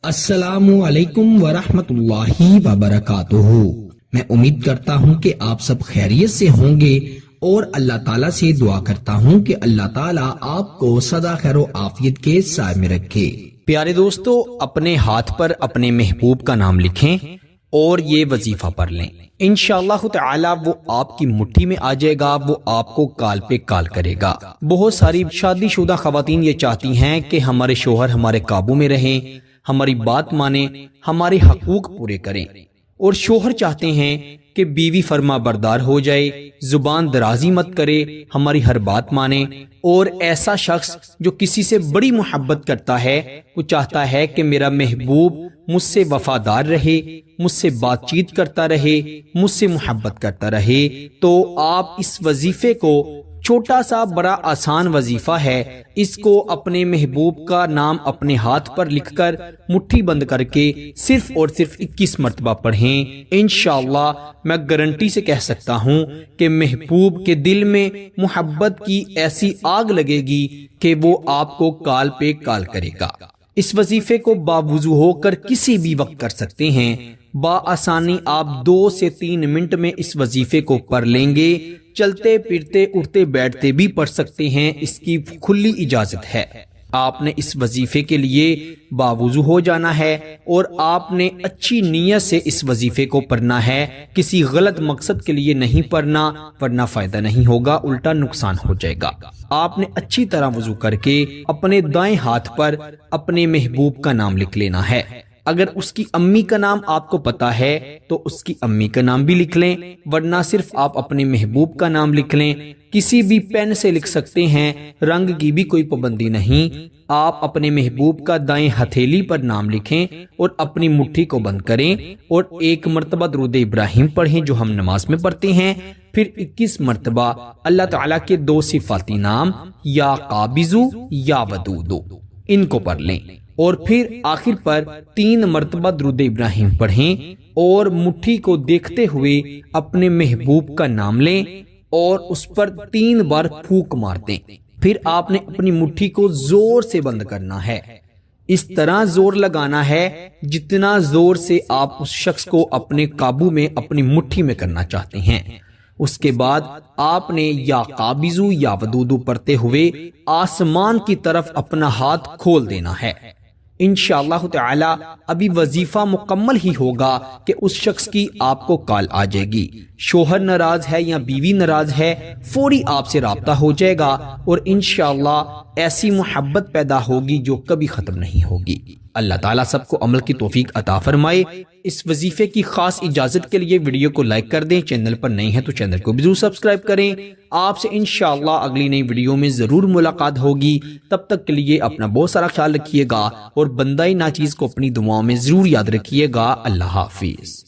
السلام علیکم ورحمۃ اللہ وبرکاتہ۔ میں امید کرتا ہوں کہ آپ سب خیریت سے ہوں گے اور اللہ تعالیٰ سے دعا کرتا ہوں کہ اللہ تعالیٰ آپ کو سدا خیر و عافیت کے سائے میں رکھے۔ پیارے دوستو، اپنے ہاتھ پر اپنے محبوب کا نام لکھیں اور یہ وظیفہ پڑھ لیں۔ انشاءاللہ تعالی وہ آپ کی مٹھی میں آ جائے گا، وہ آپ کو کال پہ کال کرے گا۔ بہت ساری شادی شدہ خواتین یہ چاہتی ہیں کہ ہمارے شوہر ہمارے قابو میں رہیں، ہماری بات مانیں، ہمارے حقوق پورے کریں، اور شوہر چاہتے ہیں کہ بیوی فرما بردار ہو جائے، زبان درازی مت کرے، ہماری ہر بات مانے۔ اور ایسا شخص جو کسی سے بڑی محبت کرتا ہے، وہ چاہتا ہے کہ میرا محبوب مجھ سے وفادار رہے، مجھ سے بات چیت کرتا رہے، مجھ سے محبت کرتا رہے۔ تو آپ اس وظیفے کو، چھوٹا سا بڑا آسان وظیفہ ہے، اس کو اپنے محبوب کا نام اپنے ہاتھ پر لکھ کر مٹھی بند کر کے صرف اور صرف 21 مرتبہ پڑھیں۔ انشاءاللہ میں گارنٹی سے کہہ سکتا ہوں کہ محبوب کے دل میں محبت کی ایسی آگ لگے گی کہ وہ آپ کو کال پہ کال کرے گا۔ اس وظیفے کو باوضو ہو کر کسی بھی وقت کر سکتے ہیں۔ بآسانی آپ 2 سے 3 منٹ میں اس وظیفے کو پڑھ لیں گے۔ چلتے پھرتے اٹھتے بیٹھتے بھی پڑھ سکتے ہیں، اس کی کھلی اجازت ہے۔ آپ نے اس وظیفے کے لیے باوضو ہو جانا ہے اور آپ نے اچھی نیت سے اس وظیفے کو پڑھنا ہے، کسی غلط مقصد کے لیے نہیں پڑھنا، ورنہ فائدہ نہیں ہوگا، الٹا نقصان ہو جائے گا۔ آپ نے اچھی طرح وضو کر کے اپنے دائیں ہاتھ پر اپنے محبوب کا نام لکھ لینا ہے۔ اگر اس کی امی کا نام آپ کو پتا ہے تو اس کی امی کا نام بھی لکھ لیں، ورنہ صرف آپ اپنے محبوب کا نام لکھ لیں۔ کسی بھی پین سے لکھ سکتے ہیں، رنگ کی بھی کوئی پابندی نہیں۔ آپ اپنے محبوب کا دائیں ہتھیلی پر نام لکھیں اور اپنی مٹھی کو بند کریں اور 1 مرتبہ درود ابراہیم پڑھیں جو ہم نماز میں پڑھتے ہیں۔ پھر 21 مرتبہ اللہ تعالیٰ کے 2 صفاتی نام یا قابضو یا ودودو، ان کو پڑھ لیں، اور پھر آخر پر 3 مرتبہ درود ابراہیم پڑھیں اور مٹھی کو دیکھتے ہوئے اپنے محبوب کا نام لیں اور اس پر 3 بار پھونک مار دیں۔ پھر آپ نے اپنی مٹھی کو زور سے بند کرنا ہے، اس طرح زور لگانا ہے جتنا زور سے آپ اس شخص کو اپنے قابو میں اپنی مٹھی میں کرنا چاہتے ہیں۔ اس کے بعد آپ نے یا قابضو یا ودودو پڑھتے ہوئے آسمان کی طرف اپنا ہاتھ کھول دینا ہے۔ انشاءاللہ تعالی ابھی وظیفہ مکمل ہی ہوگا کہ اس شخص کی آپ کو کال آ جائے گی۔ شوہر ناراض ہے یا بیوی ناراض ہے، فوری آپ سے رابطہ ہو جائے گا اور انشاءاللہ ایسی محبت پیدا ہوگی جو کبھی ختم نہیں ہوگی۔ اللہ تعالیٰ سب کو عمل کی توفیق عطا فرمائے۔ اس وظیفے کی خاص اجازت کے لیے ویڈیو کو لائک کر دیں، چینل پر نئے ہیں تو چینل کو بھی ضرور سبسکرائب کریں۔ آپ سے انشاءاللہ اگلی نئی ویڈیو میں ضرور ملاقات ہوگی۔ تب تک کے لیے اپنا بہت سارا خیال رکھیے گا اور بندہ ناچیز کو اپنی دعاؤں میں ضرور یاد رکھیے گا۔ اللہ حافظ۔